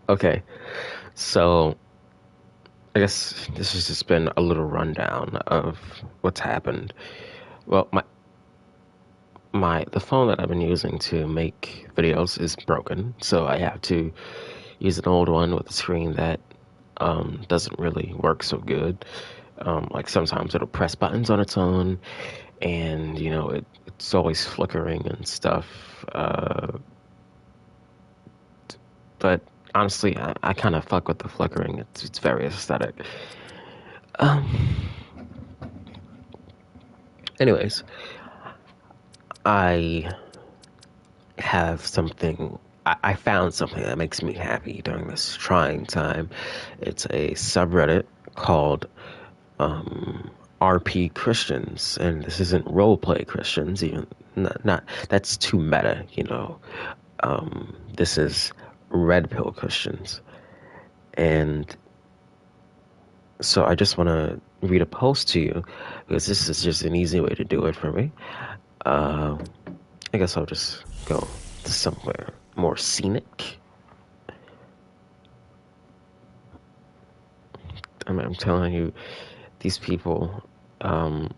Okay, so I guess this has just been a little rundown of what's happened. Well, the phone that I've been using to make videos is broken, so I have to use an old one with a screen that doesn't really work so good. Like sometimes it'll press buttons on its own, and it's always flickering and stuff. But honestly, I kind of fuck with the flickering. It's very aesthetic. Um, Anyways, I have something. I found something that makes me happy during this trying time. It's a subreddit called RP Christians, and this isn't roleplay Christians. Even not that's too meta. This is red pill Christians, and so I just want to read a post to you because this is just an easy way to do it for me. Uh, I guess I'll just go to somewhere more scenic. I'm telling you, these people. Um,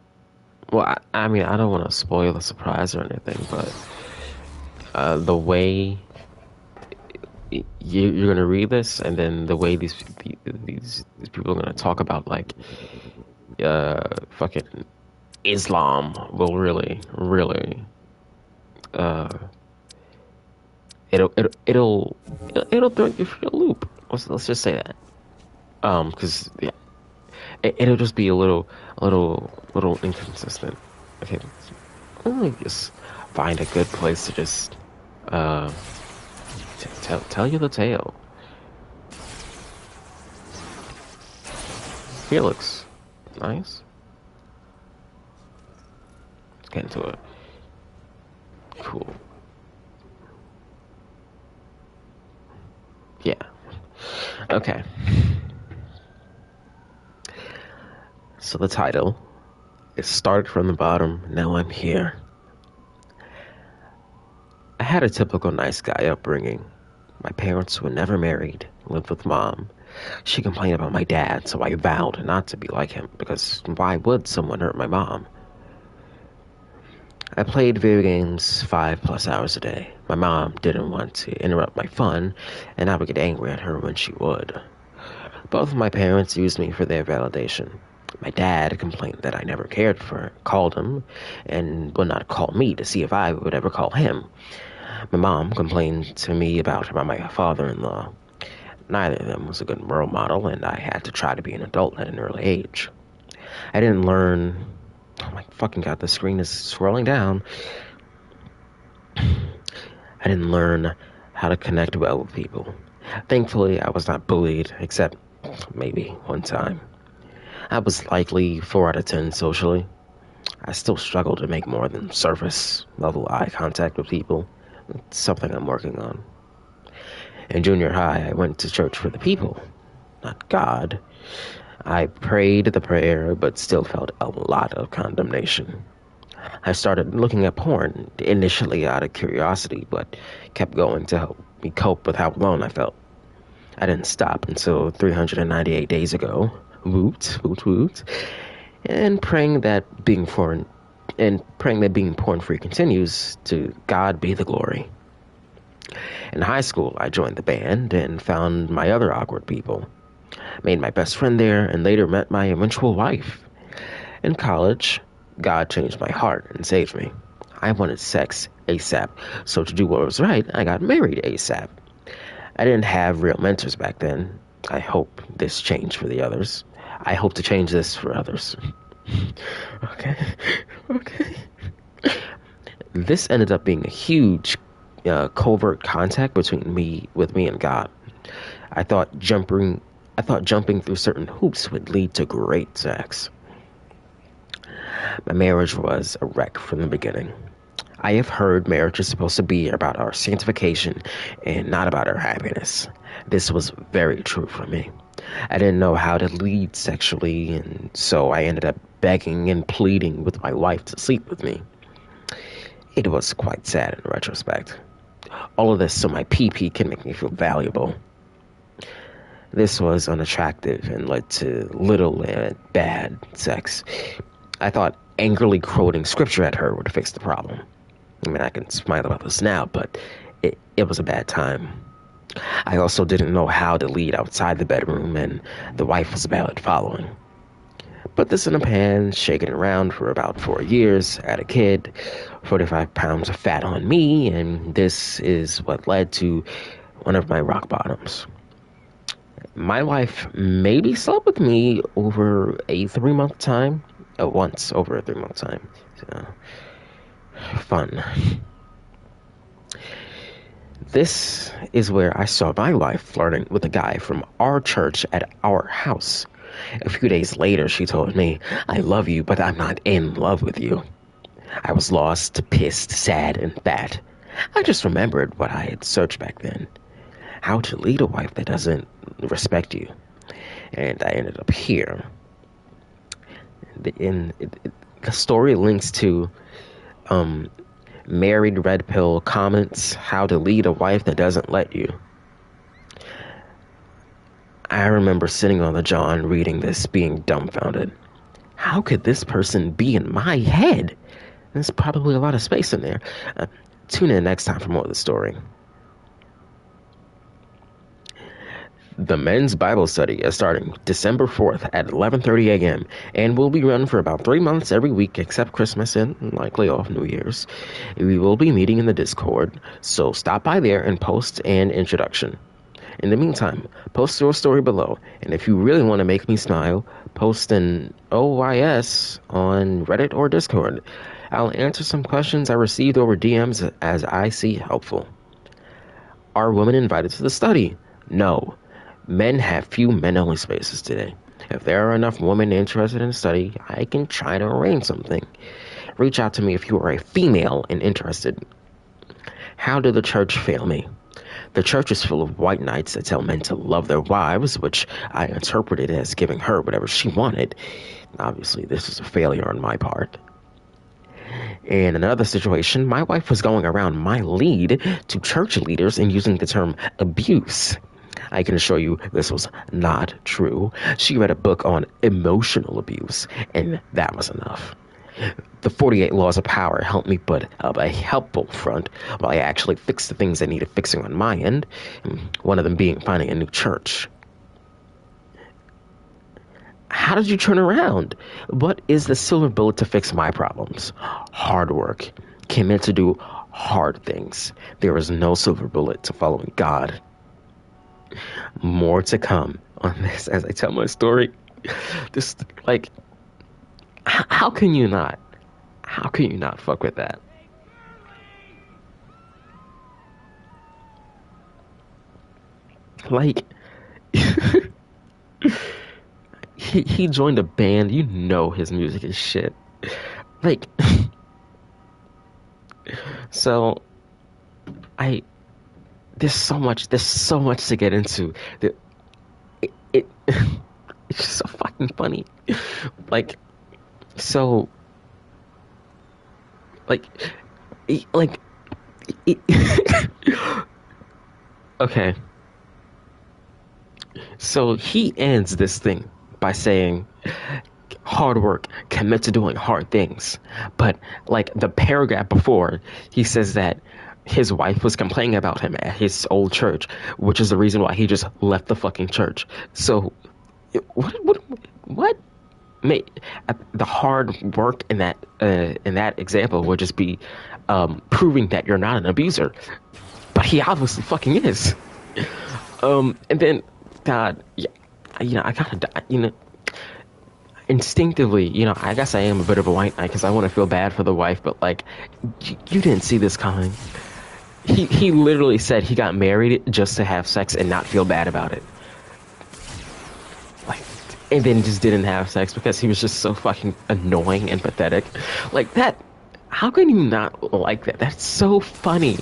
well, I mean, I don't want to spoil the surprise or anything, but the way you're gonna read this, and then the way these people are gonna talk about like fucking Islam will really uh it'll throw you for a loop. Let's just say that. Because yeah, it'll just be a little inconsistent. Okay, let me just find a good place to just uh tell you the tale. Here looks nice. Let's get into it. Cool. Yeah. Okay. So the title, it started from the bottom. Now I'm here. I had a typical nice guy upbringing. My parents were never married, lived with mom. She complained about my dad, so I vowed not to be like him, because why would someone hurt my mom? I played video games 5+ hours a day. My mom didn't want to interrupt my fun, and I would get angry at her when she would. Both of my parents used me for their validation. My dad complained that I never cared for, called him, and would not call me to see if I would ever call him. My mom complained to me about my father-in-law. Neither of them was a good role model, and I had to try to be an adult at an early age. I didn't learn. Oh my fucking god, the screen is scrolling down. I didn't learn how to connect well with people. Thankfully, I was not bullied, except maybe one time. I was likely 4 out of 10 socially. I still struggle to make more than surface level eye contact with people. It's something I'm working on. In junior high, I went to church for the people, not God. I prayed the prayer, but still felt a lot of condemnation. I started looking at porn, initially out of curiosity, but kept going to help me cope with how alone I felt. I didn't stop until 398 days ago. Woot, woot, woot. And praying that being porn free continues. To God be the glory. In high school, I joined the band and found my other awkward people. Made my best friend there and later met my eventual wife. In college, God changed my heart and saved me. I wanted sex ASAP, so to do what was right, I got married ASAP. I didn't have real mentors back then. I hope this changed for the others. I hope to change this for others. Okay, okay. This ended up being a huge covert contact between me and God. I thought jumping, I thought jumping through certain hoops would lead to great sex. My marriage was a wreck from the beginning. I have heard marriage is supposed to be about our sanctification and not about our happiness. This was very true for me. I didn't know how to lead sexually, and so I ended up begging and pleading with my wife to sleep with me. It was quite sad in retrospect. All of this so my PP can make me feel valuable. This was unattractive and led to little and bad sex. I thought angrily quoting scripture at her would fix the problem. I mean, I can smile about this now, but it was a bad time. I also didn't know how to lead outside the bedroom, and the wife was bad following. Put this in a pan, shake it around for about 4 years, add a kid, 45 pounds of fat on me, and this is what led to one of my rock bottoms. My wife maybe slept with me over a 3-month time. Once over a 3-month time. So, fun. This is where I saw my wife flirting with a guy from our church at our house. A few days later, she told me, "I love you, but I'm not in love with you." I was lost, pissed, sad, and fat. I just remembered what I had searched back then. How to lead a wife that doesn't respect you. And I ended up here. The story links to Married Red Pill comments, how to lead a wife that doesn't let you. I remember sitting on the John reading this, being dumbfounded. How could this person be in my head? There's probably a lot of space in there. Tune in next time for more of the story. The men's Bible study is starting December 4th at 11:30 a.m. and will be run for about 3 months every week except Christmas and likely off New Year's. We will be meeting in the Discord, so stop by there and post an introduction. In the meantime, post your story below, and if you really want to make me smile, post an OYS on Reddit or Discord. I'll answer some questions I received over DMs as I see helpful. Are women invited to the study? No. Men have few men-only spaces today. If there are enough women interested in the study, I can try to arrange something. Reach out to me if you are a female and interested. How did the church fail me? The church is full of white knights that tell men to love their wives, which I interpreted as giving her whatever she wanted. Obviously, this is a failure on my part. In another situation, my wife was going around my lead to church leaders and using the term abuse. I can assure you this was not true. She read a book on emotional abuse, and that was enough. The 48 Laws of Power helped me put up a helpful front while I actually fixed the things that needed fixing on my end, one of them being finding a new church. How did you turn around? What is the silver bullet to fix my problems? Hard work. Commit to do hard things. There is no silver bullet to following God. More to come on this as I tell my story. This, like, how can you not? How can you not fuck with that? Like, he joined a band. You know his music is shit. Like, so there's so much to get into. It's just so fucking funny. Like, so, okay. So he ends this thing by saying, hard work, commit to doing hard things. But like the paragraph before, he says that his wife was complaining about him at his old church, which is the reason why he just left the fucking church. So what? The hard work in that example would just be proving that you're not an abuser, but he obviously fucking is. And then, God, yeah, I gotta, instinctively, I guess I am a bit of a white knight because I want to feel bad for the wife, but like, you didn't see this coming. He literally said he got married just to have sex and not feel bad about it. Like, and then just didn't have sex because he was just so fucking annoying and pathetic. Like that, how can you not like that? That's so funny.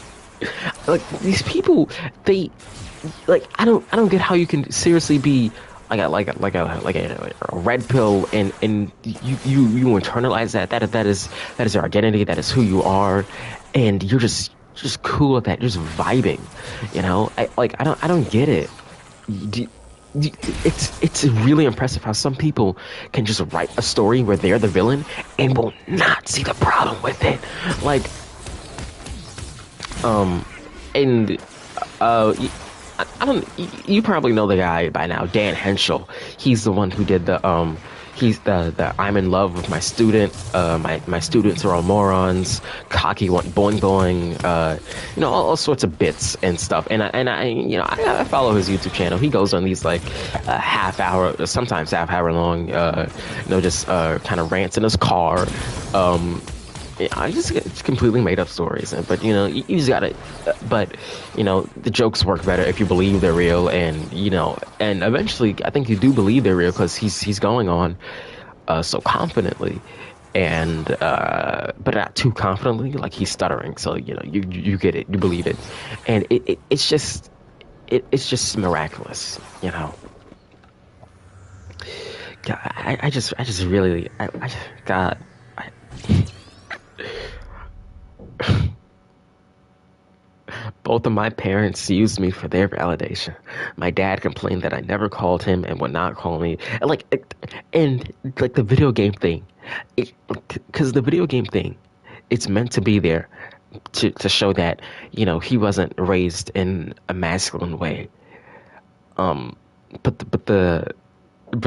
Like, these people, they, like, I don't get how you can seriously be like a red pill and you internalize that is your identity, that is who you are, and you're just cool with that, just vibing, I don't get it. it's really impressive how some people can just write a story where they're the villain and will not see the problem with it. Like, um, and uh, I don't. You probably know the guy by now, Dan Henschel. He's the one who did the He's the I'm in love with my student. My students are all morons. Cocky one, boing boing. All sorts of bits and stuff. I follow his YouTube channel. He goes on these like half hour, sometimes half hour long. Just kind of rants in his car. Yeah, I just it's completely made up stories, but you just gotta. But the jokes work better if you believe they're real, and eventually, I think you do believe they're real because he's going on so confidently, and but not too confidently, like he's stuttering. So you get it, you believe it, and it's just miraculous, God, I just really, God. I, Both of my parents used me for their validation. My dad complained that I never called him and would not call me. And the video game thing, because the video game thing, it's meant to be there to show that he wasn't raised in a masculine way. Um, but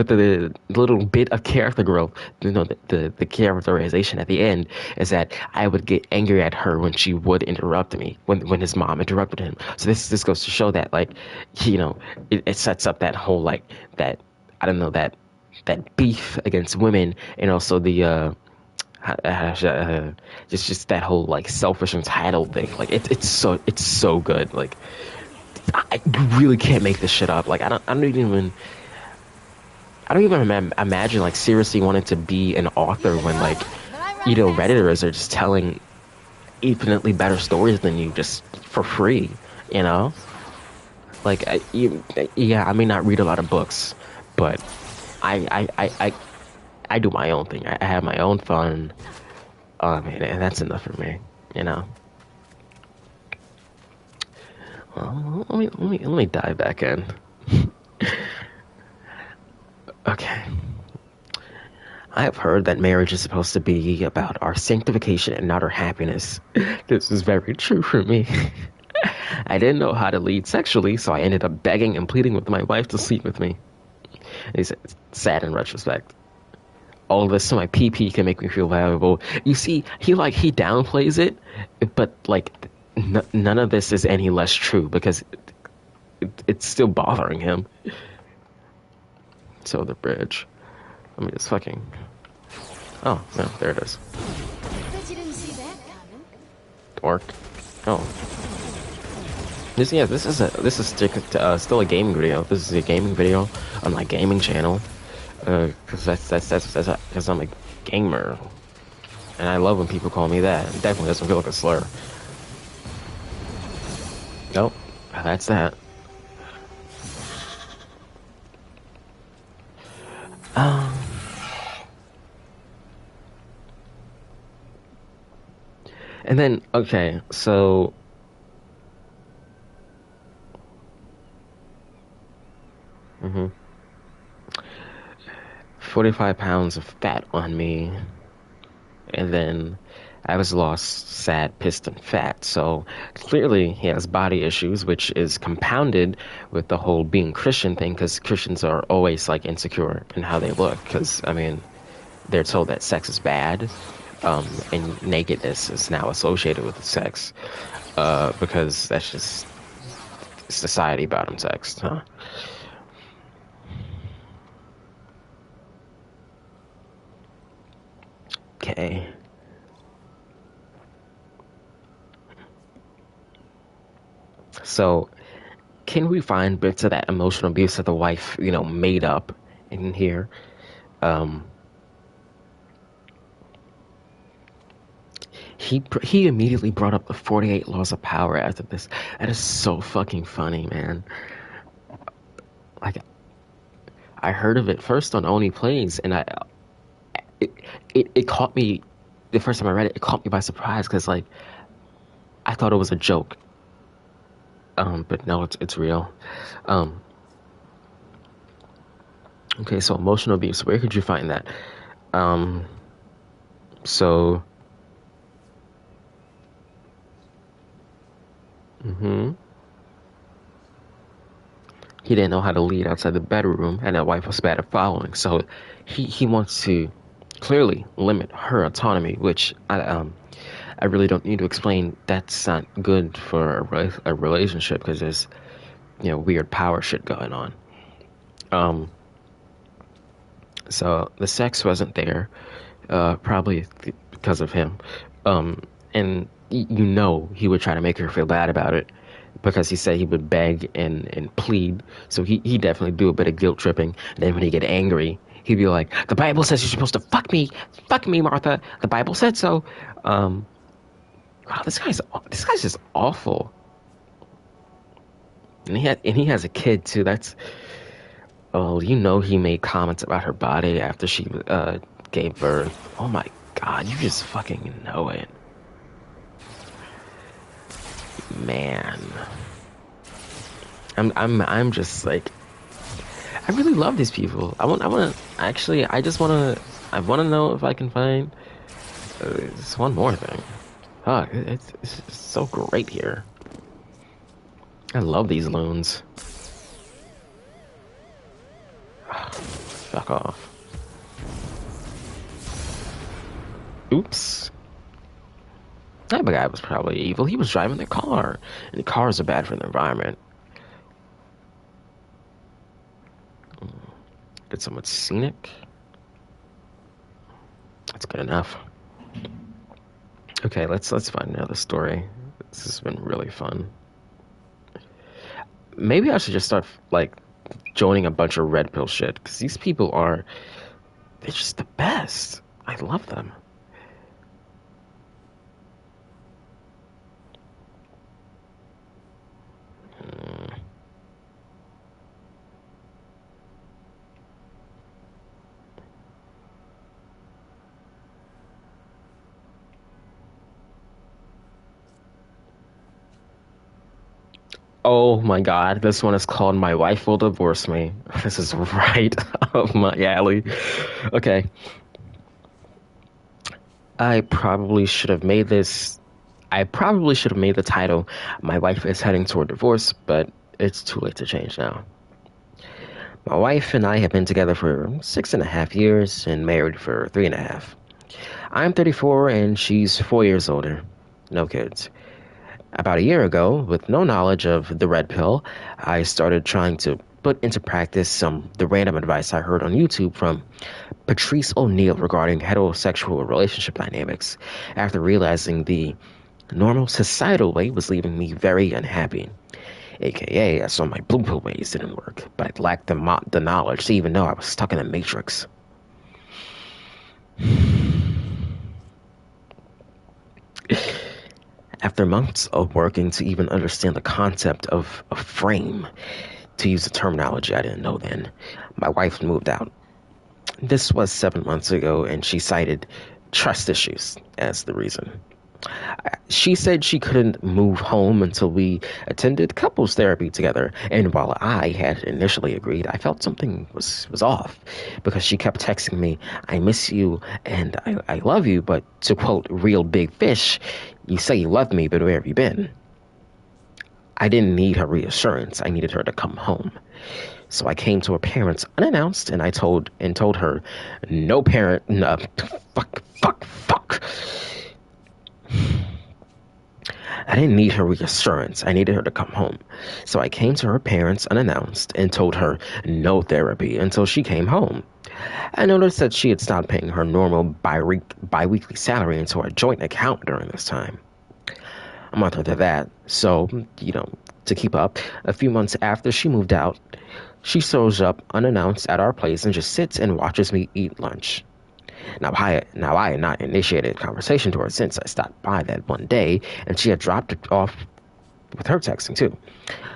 the little bit of character growth, the characterization at the end is that I would get angry at her when she would interrupt me, when his mom interrupted him. So this goes to show that, like, it sets up that whole, like, that, I don't know, that beef against women, and also the just that whole, like, selfish entitled thing. Like, it's so good. Like, you really can't make this shit up. Like, I don't even imagine, like, seriously wanting to be an author when, like, Redditors are just telling infinitely better stories than you just for free, you know? Like, yeah, I may not read a lot of books, but I do my own thing. I have my own fun, and that's enough for me, you know? Well, let me dive back in. Okay. I have heard that marriage is supposed to be about our sanctification and not our happiness. This is very true for me. I didn't know how to lead sexually, so I ended up begging and pleading with my wife to sleep with me. It's sad in retrospect. All this so my PP can make me feel valuable. You see, he downplays it, but, like, none of this is any less true because it's still bothering him. So the bridge. Let me just fucking. Oh no, there it is. Bet you didn't see that coming. Dork. Oh. This is still a gaming video. This is a gaming video on my gaming channel. Because because I'm a gamer, and I love when people call me that. It definitely doesn't feel like a slur. Nope, that's that. Um, and then, okay, so 45 pounds of fat on me, and then I was lost, sad, pissed, and fat. So clearly he has body issues, which is compounded with the whole being Christian thing, because Christians are always, like, insecure in how they look, because, I mean, they're told that sex is bad, and nakedness is now associated with sex, because that's just society bottom sex, huh? Okay. So, can we find bits of that emotional abuse that the wife, made up in here? Um, he immediately brought up the 48 laws of power after this. That is so fucking funny, man. Like, I heard of it first on Oni Plays, and it caught me the first time I read it. It caught me by surprise because, like, I thought it was a joke. But no, it's real. Um, Okay, so emotional abuse. Where could you find that? Um, so, hmm he didn't know how to lead outside the bedroom, and that wife was bad at following. So, he wants to clearly limit her autonomy, which I really don't need to explain. That's not good for a relationship because there's weird power shit going on. Um, so the sex wasn't there, probably because of him. And he would try to make her feel bad about it because he said he would beg and plead. So he definitely do a bit of guilt tripping. And then when he get angry, he'd be like, "The Bible says you're supposed to fuck me, Martha. The Bible said so." Um, wow, this guy's just awful. And he has a kid too. That's Oh, he made comments about her body after she gave birth. Oh my God, you just fucking know it, man. I'm just like, I really love these people. I want to know if I can find just one more thing. Oh, it's so great here. I love these loons. Fuck off. Oops. That guy was probably evil. He was driving the car, and cars are bad for the environment. Get so much scenic. That's good enough. Okay, let's find another story. This has been really fun. Maybe I should just start like joining a bunch of red pill shit because these people they're just the best. I love them. Oh my God, this one is called My Wife Will Divorce Me. This is right up my alley. Okay, I probably should have made this. I probably should have made the title My Wife is Heading Toward Divorce, but it's too late to change now. My wife and I have been together for 6.5 years and married for 3.5. I'm 34 and she's 4 years older. No kids. About a year ago, with no knowledge of the red pill, I started trying to put into practice the random advice I heard on YouTube from Patrice O'Neill regarding heterosexual relationship dynamics after realizing the normal societal way was leaving me very unhappy. AKA, I saw my blue pill ways didn't work, but I lacked the knowledge to even know I was stuck in a matrix. After months of working to even understand the concept of a frame, to use a terminology I didn't know then, my wife moved out. This was 7 months ago, and she cited trust issues as the reason. She said she couldn't move home until we attended couples therapy together, and while I had initially agreed, I felt something was off because she kept texting me, "I miss you and I love you," but to quote Real Big Fish, "You say you love me, but where have you been?" I didn't need her reassurance. I needed her to come home. So I came to her parents unannounced, and I told her, "No parent, no, fuck." I didn't need her reassurance. I needed her to come home. So I came to her parents unannounced and told her no therapy until she came home. I noticed that she had stopped paying her normal bi-weekly salary into our joint account during this time. A month after that, so, to keep up, a few months after she moved out, she shows up unannounced at our place and just sits and watches me eat lunch. Now I had not initiated a conversation to her since I stopped by that one day, and she had dropped it off with her texting too.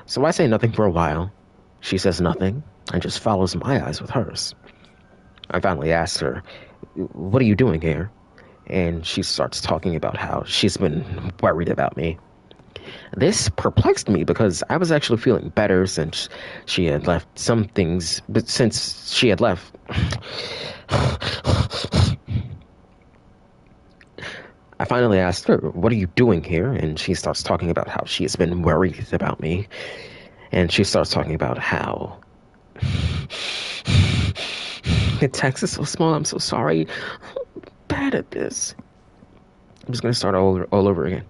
So I say nothing for a while. She says nothing and just follows my eyes with hers. I finally asked her, "What are you doing here?" And she starts talking about how she's been worried about me. This perplexed me because I was actually feeling better since she had left some things, but since she had left, I finally asked her, "What are you doing here?" And she starts talking about how she has been worried about me. And she starts talking about how the text is so small. I'm so sorry. I'm bad at this. I'm just gonna start all over again.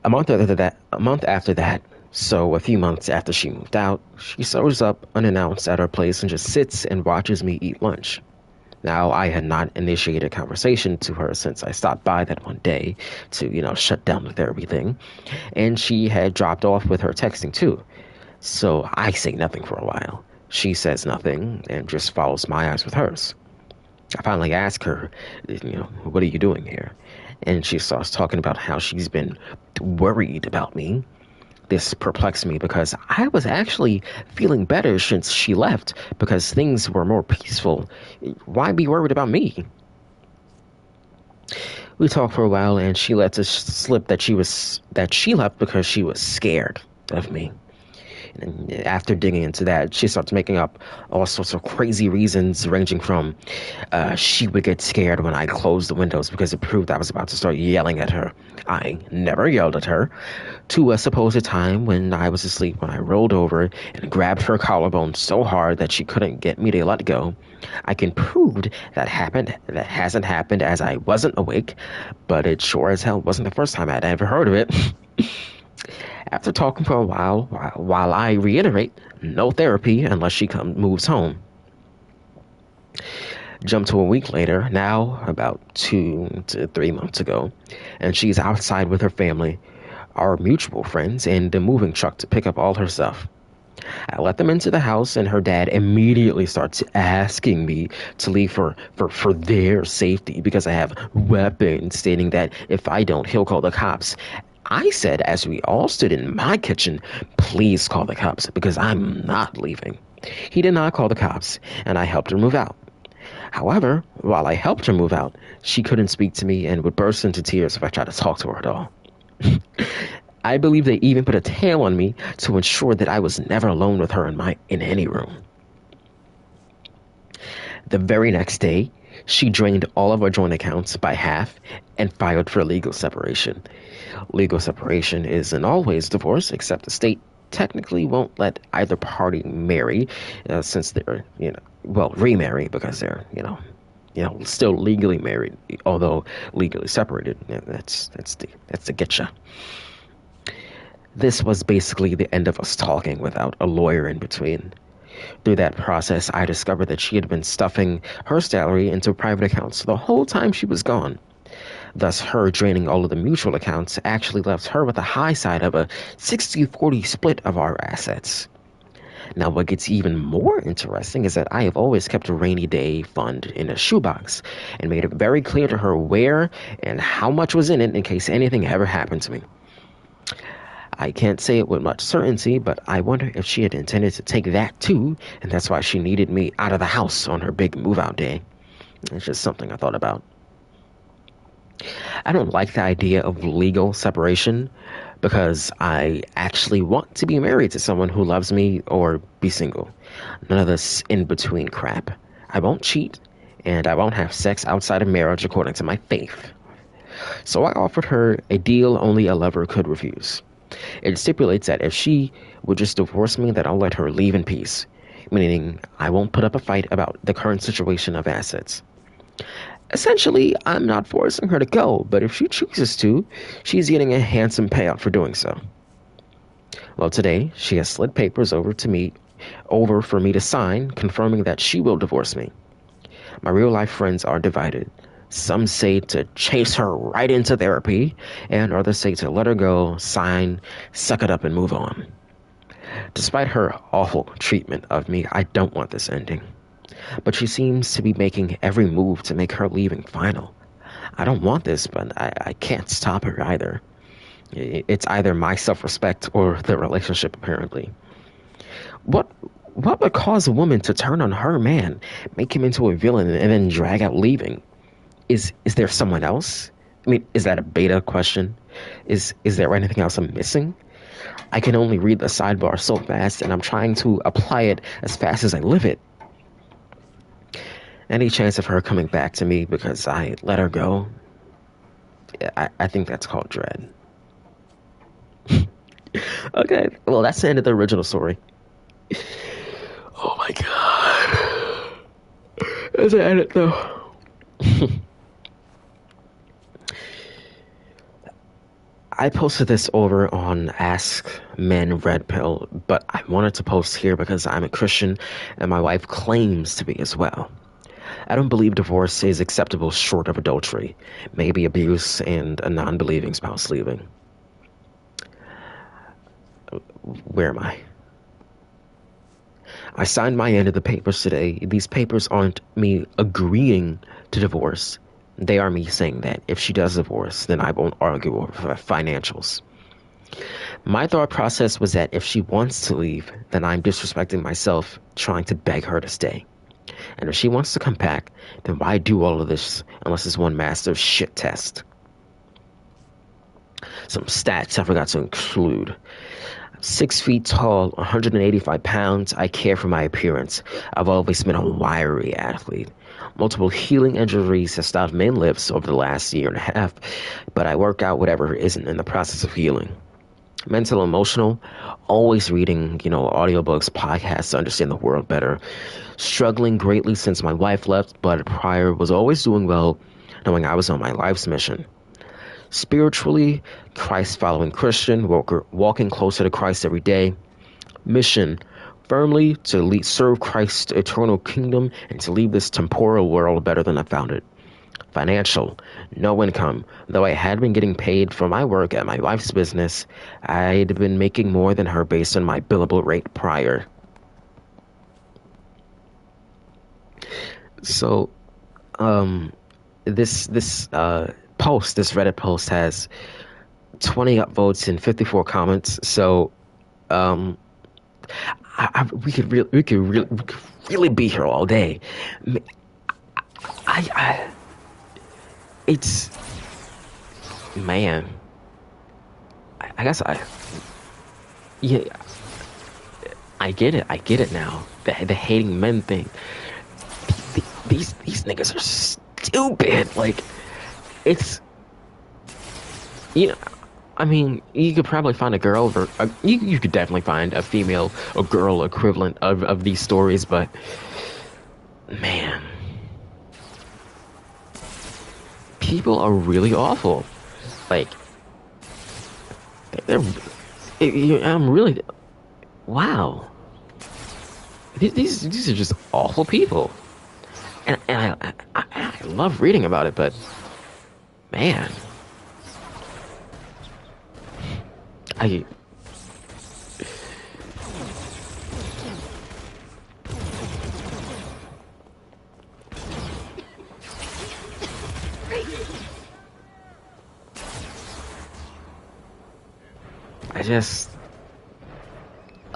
A month after that, so a few months after she moved out, she shows up unannounced at our place and just sits and watches me eat lunch. Now, I had not initiated conversation to her since I stopped by that one day to, shut down the therapy thing, and she had dropped off with her texting too. So I say nothing for a while. She says nothing and just follows my eyes with hers. I finally ask her, what are you doing here? And she starts talking about how she's been worried about me. This perplexed me because I was actually feeling better since she left because things were more peaceful. Why be worried about me? We talked for a while and she let us slip that she left because she was scared of me. And after digging into that, she starts making up all sorts of crazy reasons, ranging from she would get scared when I closed the windows because it proved I was about to start yelling at her. I never yelled at her. To a supposed time when I was asleep, when I rolled over and grabbed her collarbone so hard that she couldn't get me to let go. I can prove that hasn't happened as I wasn't awake, but it sure as hell wasn't the first time I'd ever heard of it. After talking for a while I reiterate, no therapy unless she moves home. Jump to a week later, now about 2 to 3 months ago, and she's outside with her family, our mutual friends, in the moving truck to pick up all her stuff. I let them into the house, and her dad immediately starts asking me to leave for their safety because I have weapons, stating that if I don't, he'll call the cops. I said, as we all stood in my kitchen, please call the cops because I'm not leaving. He did not call the cops, and I helped her move out. However, while I helped her move out, she couldn't speak to me and would burst into tears if I tried to talk to her at all. I believe they even put a tail on me to ensure that I was never alone with her in any room. The very next day, she drained all of our joint accounts by half and filed for legal separation. Legal separation isn't always divorce, except the state technically won't let either party marry, since they're, remarry because they're, still legally married, although legally separated. That's the getcha. This was basically the end of us talking without a lawyer in between. Through that process, I discovered that she had been stuffing her salary into private accounts the whole time she was gone. Thus, her draining all of the mutual accounts actually left her with a high side of a 60-40 split of our assets. Now, what gets even more interesting is that I have always kept a rainy day fund in a shoebox and made it very clear to her where and how much was in it in case anything ever happened to me. I can't say it with much certainty, but I wonder if she had intended to take that too, and that's why she needed me out of the house on her big move-out day. It's just something I thought about. I don't like the idea of legal separation because I actually want to be married to someone who loves me or be single. None of this in-between crap. I won't cheat, and I won't have sex outside of marriage according to my faith. So I offered her a deal only a lover could refuse. It stipulates that if she would just divorce me, that I'll let her leave in peace, meaning I won't put up a fight about the current situation of assets. Essentially, I'm not forcing her to go, but if she chooses to, she's getting a handsome payout for doing so. Well, today, she has slid papers over for me to sign, confirming that she will divorce me. My real-life friends are divided. Some say to chase her right into therapy, and others say to let her go, sign, suck it up, and move on. Despite her awful treatment of me, I don't want this ending. But she seems to be making every move to make her leaving final. I don't want this, but I can't stop her either. It's either my self-respect or the relationship, apparently. What would cause a woman to turn on her man, make him into a villain, and then drag out leaving? Is there someone else? I mean, is that a beta question? Is there anything else I'm missing? I can only read the sidebar so fast, and I'm trying to apply it as fast as I live it. Any chance of her coming back to me because I let her go? I think that's called dread. Okay, well, that's the end of the original story. Oh my god. There's an edit though. I posted this over on Ask Men Red Pill, but I wanted to post here because I'm a Christian and my wife claims to be as well. I don't believe divorce is acceptable short of adultery, maybe abuse and a non-believing spouse leaving. Where am I? I signed my end of the papers today. These papers aren't me agreeing to divorce. They are me saying that if she does divorce, then I won't argue over financials. My thought process was that if she wants to leave, then I'm disrespecting myself trying to beg her to stay. And if she wants to come back, then why do all of this unless it's one massive shit test? Some stats I forgot to include. 6 feet tall, 185 pounds. I care for my appearance. I've always been a wiry athlete. Multiple healing injuries have stopped many lifts over the last year and a half, but I work out whatever isn't in the process of healing. Mental, emotional, always reading, audiobooks, podcasts to understand the world better. Struggling greatly since my wife left, but prior was always doing well, knowing I was on my life's mission. Spiritually, Christ-following Christian, walking closer to Christ every day. Mission, firmly to serve Christ's eternal kingdom and to leave this temporal world better than I found it. Financial, no income. Though I had been getting paid for my work at my wife's business, I'd been making more than her based on my billable rate prior. So, this Reddit post has 20 upvotes and 54 comments. So, we could really be here all day. It's, man. I guess yeah. I get it now. The hating men thing. These niggas are stupid. Like, it's, I mean, you could probably find a girl, or you could definitely find a female or girl equivalent of these stories, but man, people are really awful. Like, I'm really, wow. These are just awful people, and I love reading about it, but man, I just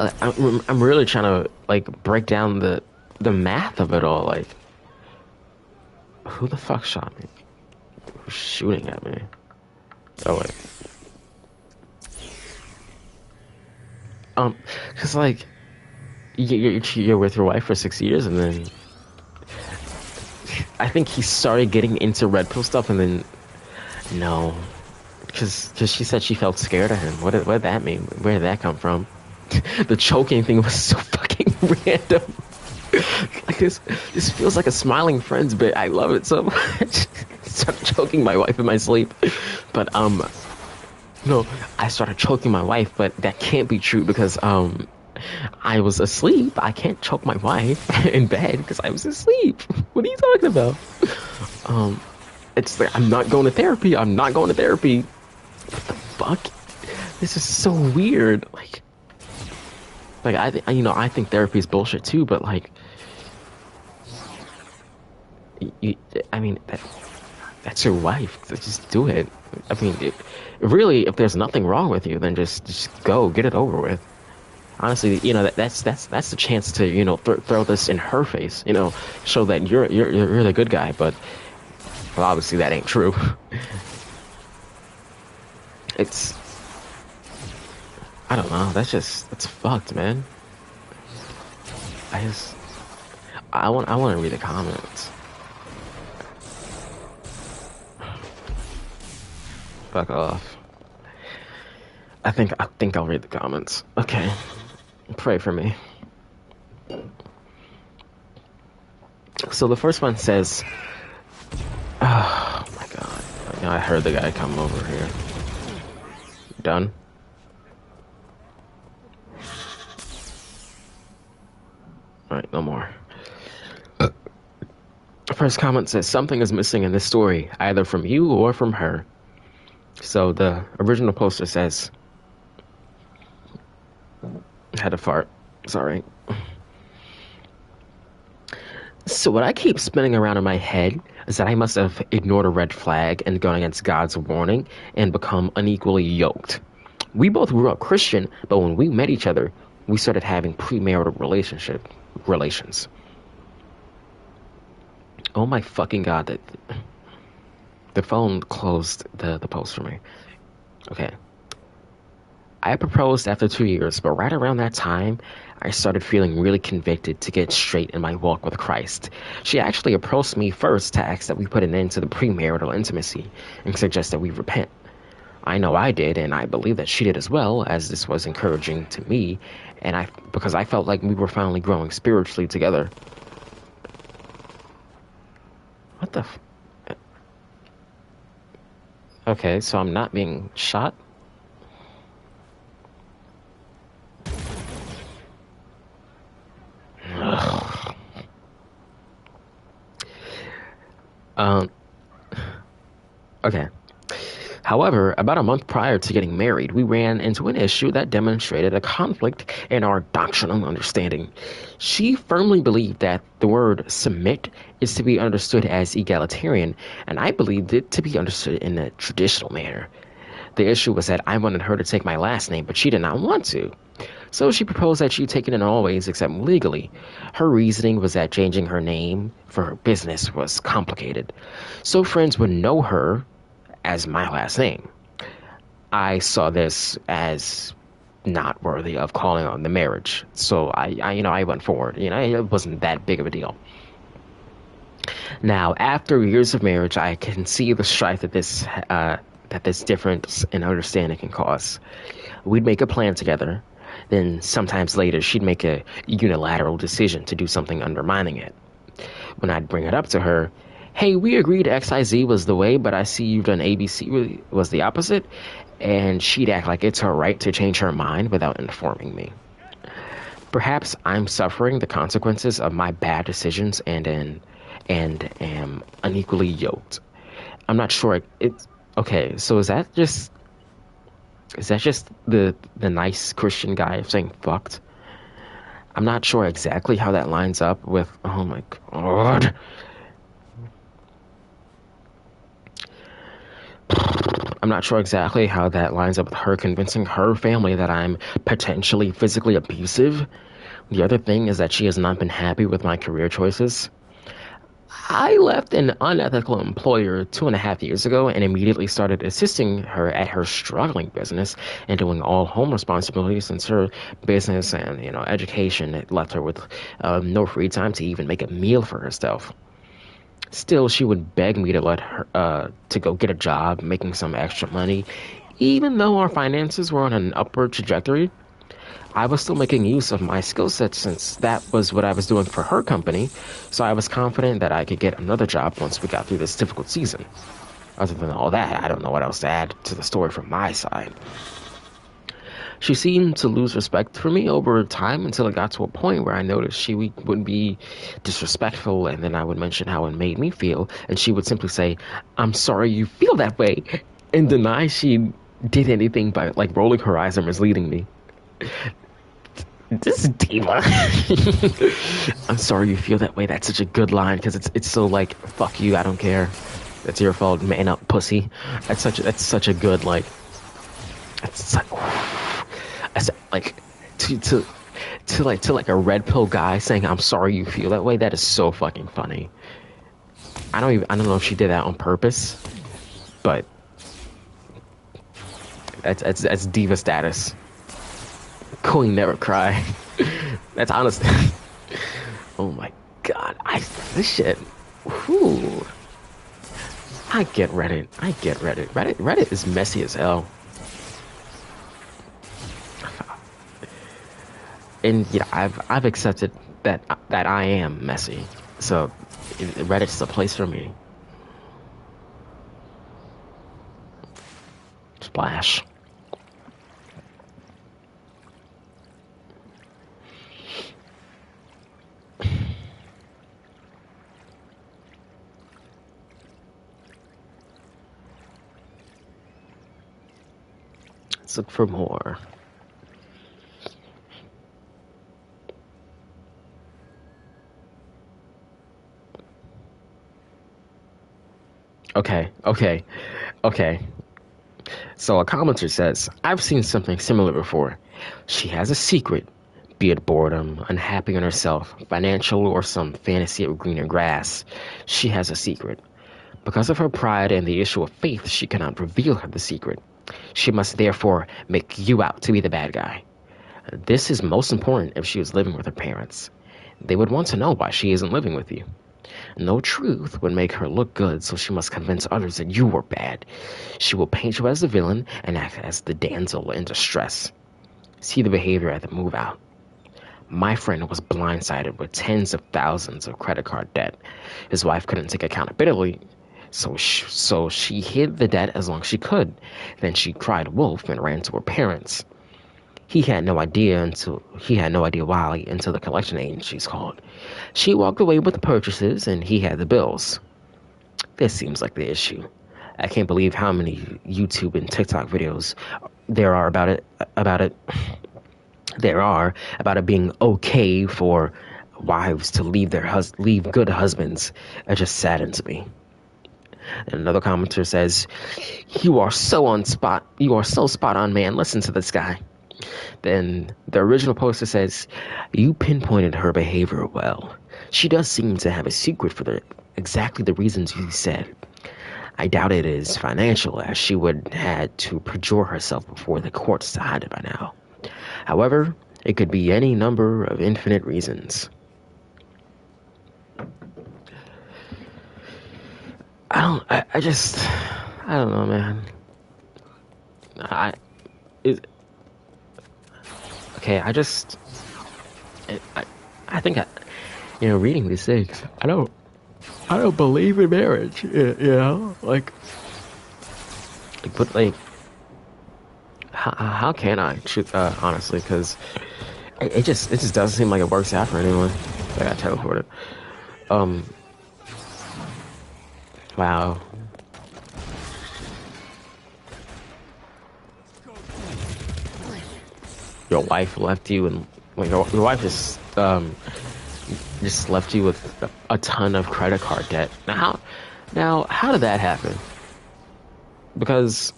I'm really trying to like break down the math of it all. Like, who the fuck shot me? Who's shooting at me? Oh wait. Cause like you're with your wife for 6 years, and then I think he started getting into red pill stuff, and then no, cause she said she felt scared of him. What did that mean? Where did that come from? The choking thing was so fucking random. Like, this feels like a Smiling Friends bit. I love it so much. Started choking my wife in my sleep, but no, I started choking my wife, but that can't be true because I was asleep. I can't choke my wife in bed because I was asleep. What are you talking about? It's like, I'm not going to therapy. I'm not going to therapy. What the fuck? This is so weird. Like I think therapy is bullshit too, but like, I mean, that's your wife. Just do it. I mean, really, if there's nothing wrong with you, then just go, get it over with. Honestly, that's the chance to throw this in her face. Show that you're the good guy. But well, obviously that ain't true. it's, I don't know. That's fucked, man. I just, I want to read the comments. Fuck off. I think I'll read the comments. Okay. Pray for me. So the first one says, oh my god. I heard the guy come over here. Done? Alright, no more. The first comment says, something is missing in this story, either from you or from her. So the original poster says, had a fart. Sorry. So what I keep spinning around in my head is that I must have ignored a red flag and gone against God's warning and become unequally yoked. We both grew up Christian, but when we met each other, we started having premarital relations. Oh my fucking god, that the phone closed the post for me. Okay. I proposed after 2 years, but right around that time, I started feeling really convicted to get straight in my walk with Christ. She actually approached me first to ask that we put an end to the premarital intimacy and suggest that we repent. I know I did, and I believe that she did as well, as this was encouraging to me, and because I felt like we were finally growing spiritually together. What the Okay, so I'm not being shot? Ugh. Okay. However, about a month prior to getting married, we ran into an issue that demonstrated a conflict in our doctrinal understanding. She firmly believed that the word submit is to be understood as egalitarian, and I believed it to be understood in a traditional manner. The issue was that I wanted her to take my last name, but she did not want to. So she proposed that she take it in all ways except legally. Her reasoning was that changing her name for her business was complicated, so friends would know her as my last name. I saw this as not worthy of calling on the marriage, so I went forward. It wasn't that big of a deal. Now, after years of marriage, I can see the strife that this difference in understanding can cause. We'd make a plan together, then sometimes later she'd make a unilateral decision to do something undermining it. When I'd bring it up to her, hey, we agreed XIZ was the way, but I see you've done ABC was the opposite, and she'd act like it's her right to change her mind without informing me. Perhaps I'm suffering the consequences of my bad decisions and am unequally yoked. I'm not sure. Okay, so is that just the nice Christian guy saying fucked? I'm not sure exactly how that lines up with, oh my god. I'm not sure exactly how that lines up with her convincing her family that I'm potentially physically abusive. The other thing is that she has not been happy with my career choices. I left an unethical employer 2.5 years ago and immediately started assisting her at her struggling business and doing all home responsibilities since her business and, education had left her with no free time to even make a meal for herself. Still, she would beg me to let her to go get a job, making some extra money. Even though our finances were on an upward trajectory, I was still making use of my skill set since that was what I was doing for her company, so I was confident that I could get another job once we got through this difficult season. Other than all that, I don't know what else to add to the story from my side. She seemed to lose respect for me over time until it got to a point where I noticed she would be disrespectful, and then I would mention how it made me feel, and she would simply say, "I'm sorry you feel that way," and deny she did anything by rolling her eyes and misleading me. This diva. I'm sorry you feel that way. That's such a good line because it's so fuck you, I don't care. That's your fault, man up, pussy. That's such a good That's to a red pill guy saying I'm sorry you feel that way. That is so fucking funny. I don't know if she did that on purpose, but That's diva status. Queen never cry. That's honest. Oh my god, this shit. Whew. I get Reddit. I get Reddit. Reddit is messy as hell. And yeah, I've accepted that I am messy. So Reddit's a place for me. Splash. Let's look for more. Okay. So a commenter says, I've seen something similar before. She has a secret, be it boredom, unhappy in herself, financial, or some fantasy of greener grass. She has a secret. Because of her pride and the issue of faith, she cannot reveal the secret. She must therefore make you out to be the bad guy. This is most important if she is living with her parents. They would want to know why she isn't living with you. No truth would make her look good, so she must convince others that you were bad. She will paint you as the villain and act as the damsel in distress. See the behavior at the move out. My friend was blindsided with tens of thousands of credit card debt. His wife couldn't take accountability, so she hid the debt as long as she could. Then she cried wolf and ran to her parents. He had no idea why until the collection agencies called. She walked away with the purchases and he had the bills. This seems like the issue. I can't believe how many YouTube and TikTok videos there are about it. There are about it being okay for wives to leave good husbands. It just saddens me. And another commenter says, You are so spot on, man. Listen to this guy." Then the original poster says, "You pinpointed her behavior well. She does seem to have a secret for exactly the reasons you said. I doubt it is financial, as she would had to perjure herself before the courts to hide it by now. However, it could be any number of infinite reasons." I don't know, man. I think reading these things, I don't believe in marriage, but how can I, honestly, because it just doesn't seem like it works out for anyone. I got teleported. Wow. Your wife left you, and your wife just left you with a ton of credit card debt. Now how did that happen? Because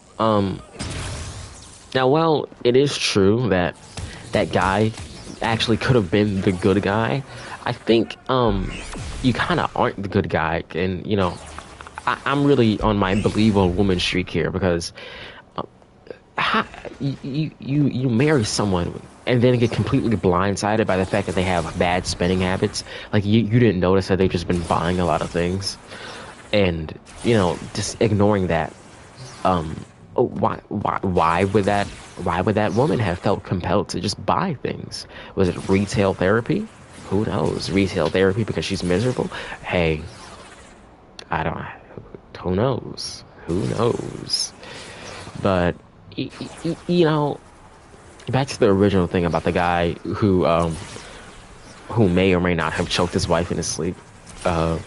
it is true that that guy actually could have been the good guy. I think you kind of aren't the good guy, and I'm really on my believe a woman streak here, because you marry someone and then get completely blindsided by the fact that they have bad spending habits. Like you didn't notice that they've just been buying a lot of things, and just ignoring that. Why would that woman have felt compelled to just buy things? Was it retail therapy? Who knows? Retail therapy because she's miserable? Hey, who knows? But back to the original thing about the guy who may or may not have choked his wife in his sleep. I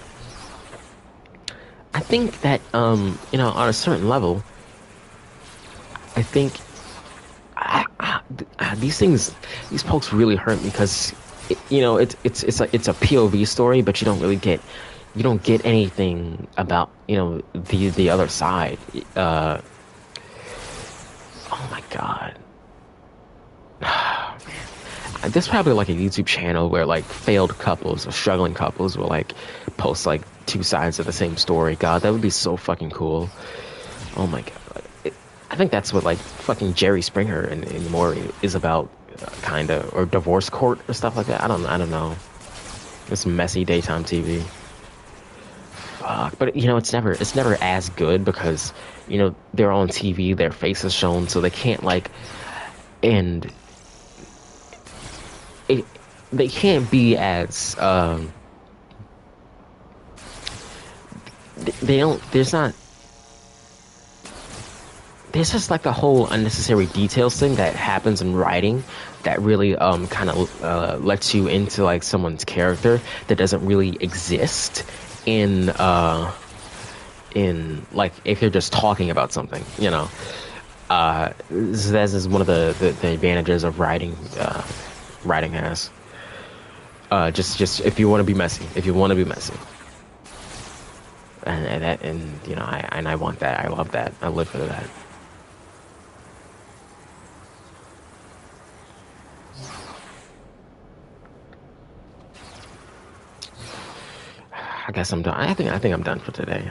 think that on a certain level, I think these pokes really hurt me, because it's a POV story, but you don't get anything about the other side. Oh my god. There's probably like a YouTube channel where like failed couples or struggling couples will like post like two sides of the same story. God, that would be so fucking cool. Oh my god. I think that's what like fucking Jerry Springer and Maury is about, kind of, or Divorce Court or stuff like that. I don't know. It's messy daytime TV. Fuck, but it's never as good because they're on TV, their face is shown, so they can't like, and it, they can't be as they don't. There's just like the whole unnecessary details thing that happens in writing that really kind of lets you into like someone's character that doesn't really exist in like if you're just talking about something, this is one of the advantages of writing. Writing has just if you want to be messy, and I want that. I love that. I live for that. I guess I'm done. I think I'm done for today.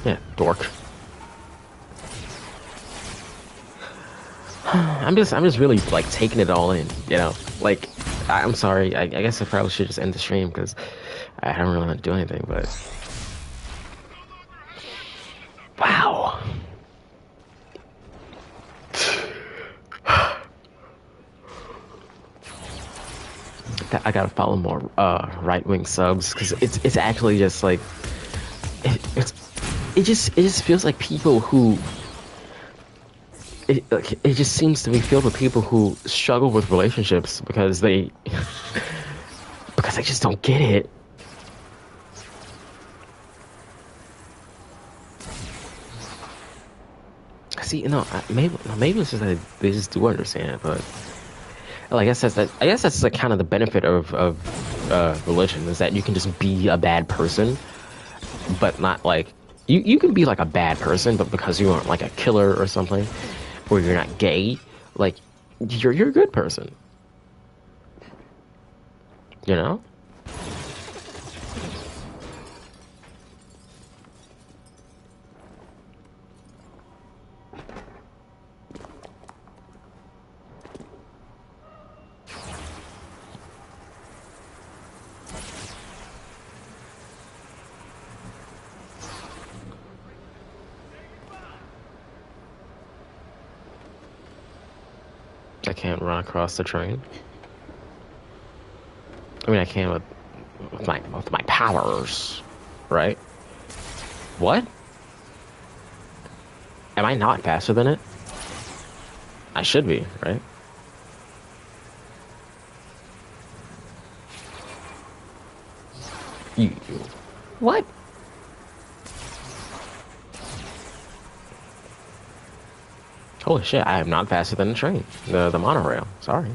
Yeah, dork. I'm just really like taking it all in. Like I'm sorry. I guess I probably should just end the stream because I don't really want to do anything. But wow. I gotta follow more right-wing subs because it's actually just like it just feels like people who it just seems to be filled with people who struggle with relationships because they because they just don't get it. See, maybe it's just that they just do understand it, but. Well, I guess that's like kind of the benefit of religion is that you can just be a bad person, but not like you can be like a bad person, but because you aren't like a killer or something, or you're not gay, like you're a good person, you know? I can't run across the train. I mean, I can with my powers, right? What? Am I not faster than it? I should be, right? You what? Holy shit! I am not faster than the train, the monorail. Sorry.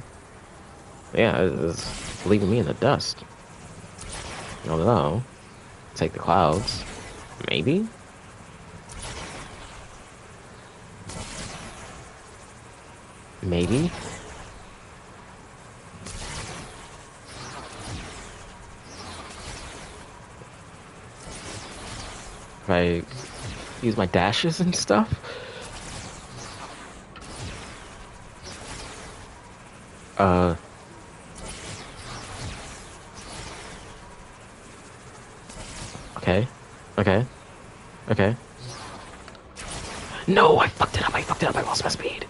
Yeah, it's leaving me in the dust. Although, take the clouds, maybe. Maybe. If I use my dashes and stuff. Uh. Okay. Okay. Okay. No, I fucked it up. I lost my speed.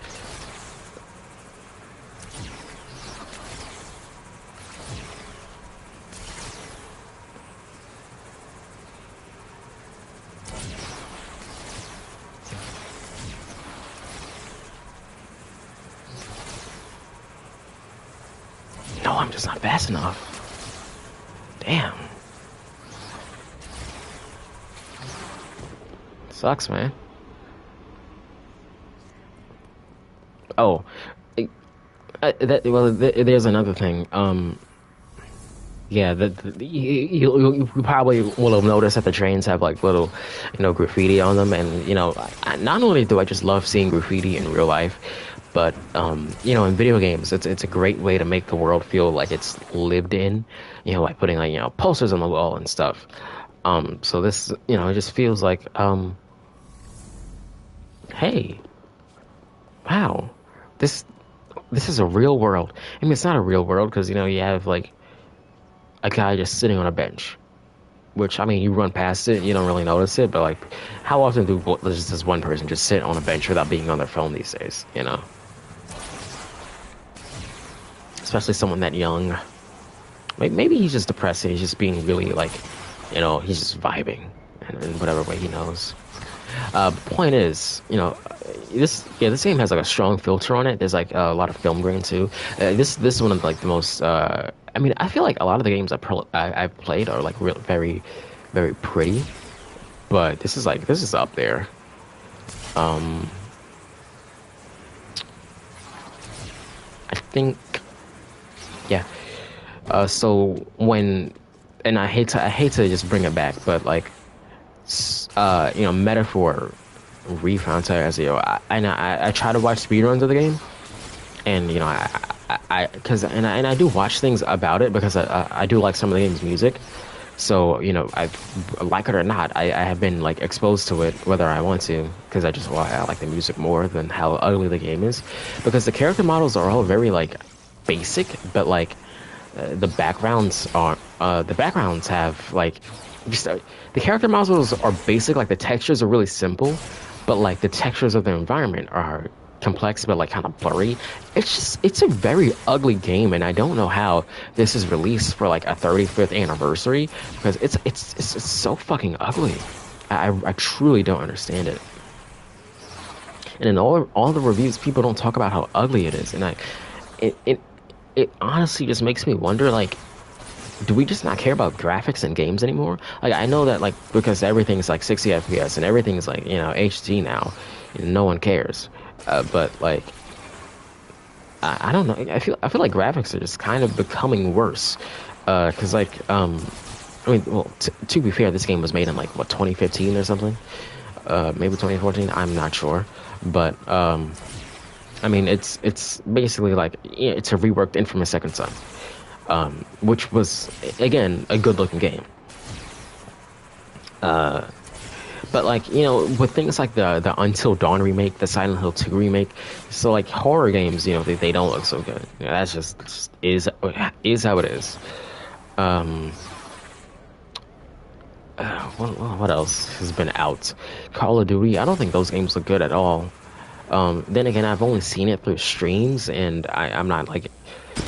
No, I'm just not fast enough. Damn. Sucks, man. Oh, there's another thing. Yeah, you probably will have noticed that the trains have like little, graffiti on them, and not only do I just love seeing graffiti in real life, but in video games, it's a great way to make the world feel like it's lived in, by putting like posters on the wall and stuff. So this, it just feels like, hey, wow, this this is a real world. I mean, it's not a real world because you have like a guy just sitting on a bench, which I mean, you run past it, you don't really notice it, but like, how often does this one person just sit on a bench without being on their phone these days? Especially someone that young. Maybe he's just depressed. And he's just being really like, he's just vibing in whatever way he knows. Point is, this game has like a strong filter on it. There's like a lot of film grain too. This is one of like the most. I mean, I feel like a lot of the games I've played are like real, very, very pretty, but this is up there. Um, I think, yeah. So when, and I hate to just bring it back, but like, Metaphor refound as I try to watch speedruns of the game, and because I do watch things about it because I do like some of the game's music. So I like it or not, I have been like exposed to it whether I want to because I like the music more than how ugly the game is because the character models are all very like basic, but like the backgrounds have like just the character models are basic, like the textures are really simple, but like the textures of the environment are complex but like kind of blurry. It's a very ugly game, and I don't know how this is released for like a 35th anniversary because it's so fucking ugly. I truly don't understand it. And in all the reviews, people don't talk about how ugly it is, and it it it honestly just makes me wonder like do we just not care about graphics in games anymore? Like I know that like because everything's like 60 FPS and everything's like HD now, no one cares. But like I don't know. I feel like graphics are just kind of becoming worse. Because like I mean, well, to be fair, this game was made in like what 2015 or something, maybe 2014. I'm not sure, but I mean it's basically like it's a reworked Infamous Second Son. Which was again a good looking game. But like with things like the Until Dawn remake, the Silent Hill 2 remake, so like horror games, they don't look so good. That's just is how it is. Um, what else has been out? Call of Duty. I don't think those games look good at all. Then again, I've only seen it through streams, and I'm not like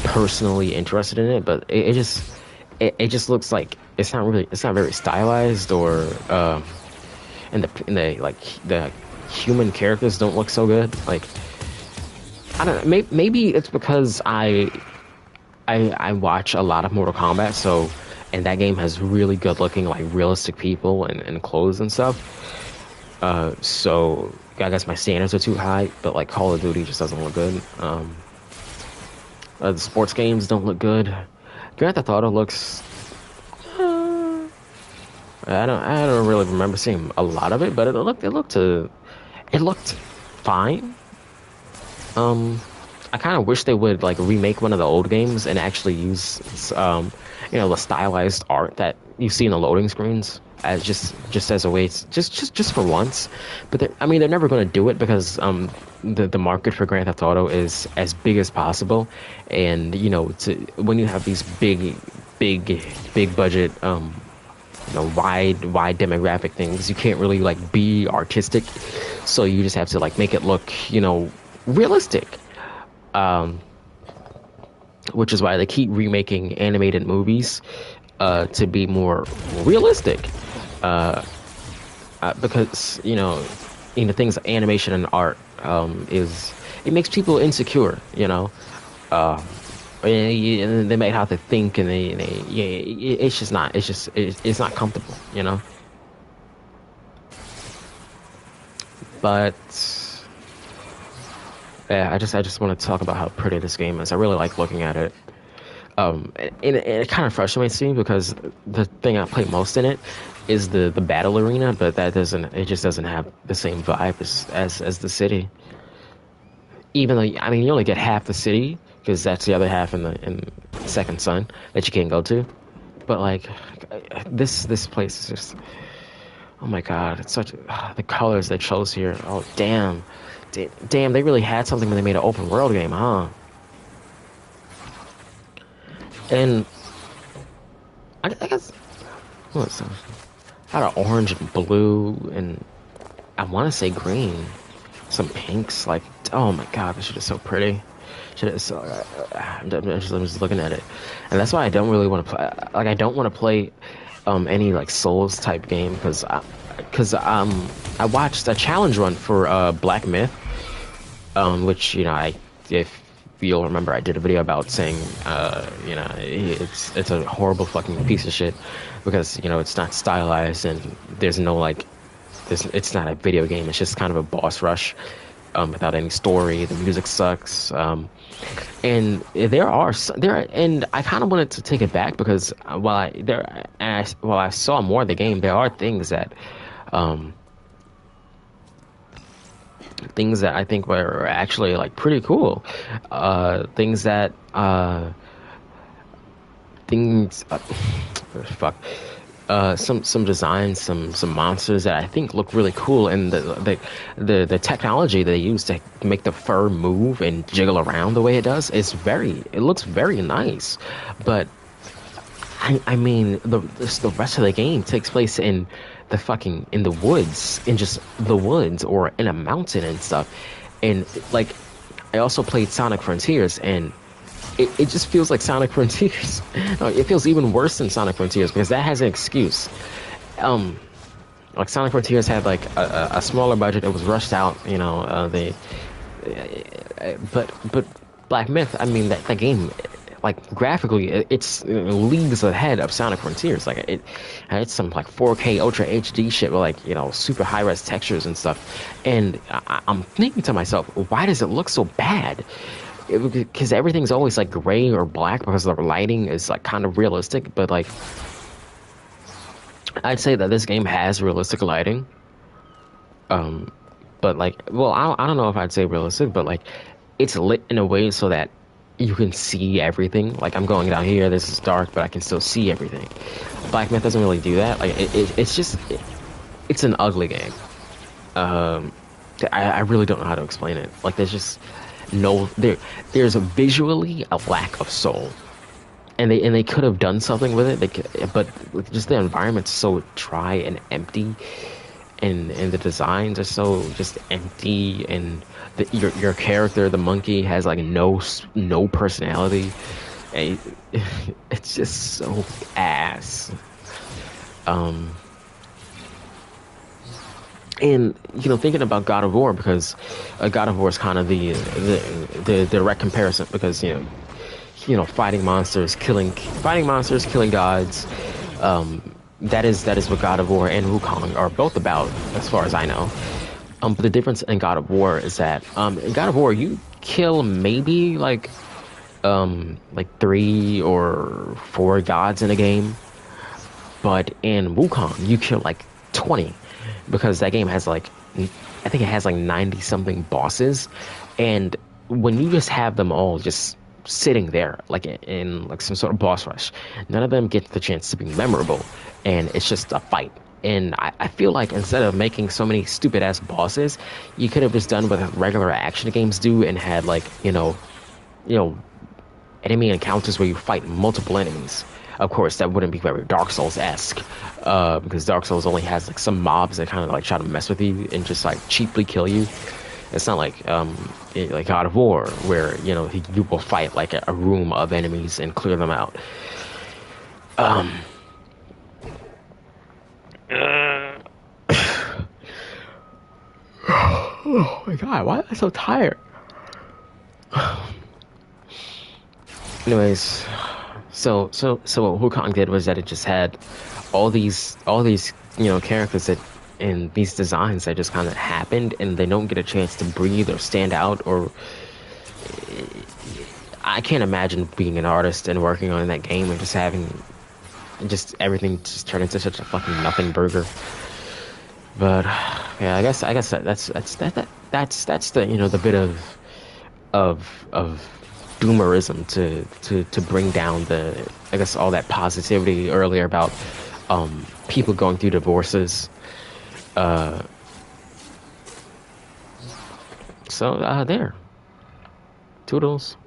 personally interested in it. But it just looks like it's not very stylized or and the like the human characters don't look so good. Like I don't know, maybe it's because I watch a lot of Mortal Kombat, so and that game has really good looking like realistic people and clothes and stuff. So I guess my standards are too high, but like Call of Duty just doesn't look good. The sports games don't look good. Grand Theft Auto looks. I don't really remember seeing a lot of it, but it looked fine. I kind of wish they would like remake one of the old games and actually use the stylized art that you see in the loading screens as just as a way just for once. But I mean they're never going to do it because the market for Grand Theft Auto is as big as possible, and when you have these big budget wide demographic things, you can't really like be artistic, so you just have to like make it look realistic, which is why they keep remaking animated movies to be more realistic, because things like animation and art is it makes people insecure, and they might have to think, and it's just not it's not comfortable, but yeah, I just want to talk about how pretty this game is. I really like looking at it. And it kind of frustrates me because the thing I play most in it is the battle arena, but it just doesn't have the same vibe as the city. Even though I mean you only get half the city because that's the other half in Second Son that you can't go to. But like this place is just, oh my god, it's such the colors they chose here. Oh damn. Damn, they really had something when they made an open world game, huh? And I guess what's that? I had an orange and blue and I want to say green, some pinks. Like, oh my god, this shit is so pretty. Shit is so. I'm just looking at it, and that's why I don't really want to play. Like, I don't want to play any like Souls type game I watched a challenge run for Black Myth, which I if you'll remember I did a video about saying it's a horrible fucking piece of shit because it's not stylized and there's no like it's not a video game. It's just kind of a boss rush without any story. The music sucks. And and I kind of wanted to take it back because while I saw more of the game, there are things that I think were actually like pretty cool. Things that things fuck. Some designs, some monsters that I think look really cool, and the technology they use to make the fur move and jiggle around the way it does it looks very nice. But I mean the rest of the game takes place in the woods, in just the woods or in a mountain and stuff. And like I also played Sonic Frontiers, and it just feels like Sonic Frontiers. No, it feels even worse than Sonic Frontiers because that has an excuse. Like Sonic Frontiers had like a smaller budget. It was rushed out, but Black Myth, I mean that game, like graphically, it's leagues ahead of Sonic Frontiers. Like it had some like 4K Ultra HD shit with like super high res textures and stuff. And I'm thinking to myself, why does it look so bad? Because everything's always like gray or black because the lighting is like kind of realistic, but like I'd say that this game has realistic lighting. But like, well, I don't know if I'd say realistic, but like it's lit in a way so that you can see everything. Like I'm going down here, this is dark, but I can still see everything. Black Myth doesn't really do that. Like it's an ugly game. I really don't know how to explain it. Like there's a visually a lack of soul, and they could have done something with it. But just the environment's so dry and empty, and the designs are so just empty, and your character, the monkey, has like no personality. And it's just so ass. And thinking about God of War, because God of War is kind of the direct comparison, because fighting monsters, killing gods. That is what God of War and Wukong are both about, as far as I know. But the difference in God of War is that in God of War you kill maybe like 3 or 4 gods in a game, but in Wukong you kill like 20. Because that game has like, I think it has like 90 something bosses, and when you just have them all just sitting there like in like some sort of boss rush, none of them get the chance to be memorable, and it's just a fight. And I feel like instead of making so many stupid ass bosses, you could have just done what regular action games do and had like enemy encounters where you fight multiple enemies. Of course, that wouldn't be very Dark Souls-esque, because Dark Souls only has like some mobs that kind of like try to mess with you and just like cheaply kill you. It's not like like God of War, where you will fight like a room of enemies and clear them out. Oh my god, why am I so tired? Anyways. So what Wukong did was that it just had all these characters that and these designs that just kind of happened, and they don't get a chance to breathe or stand out. Or I can't imagine being an artist and working on that game and just having everything just turn into such a fucking nothing burger. But yeah, I guess that's the the bit of doomerism to bring down the, I guess, all that positivity earlier about people going through divorces. So there, toodles.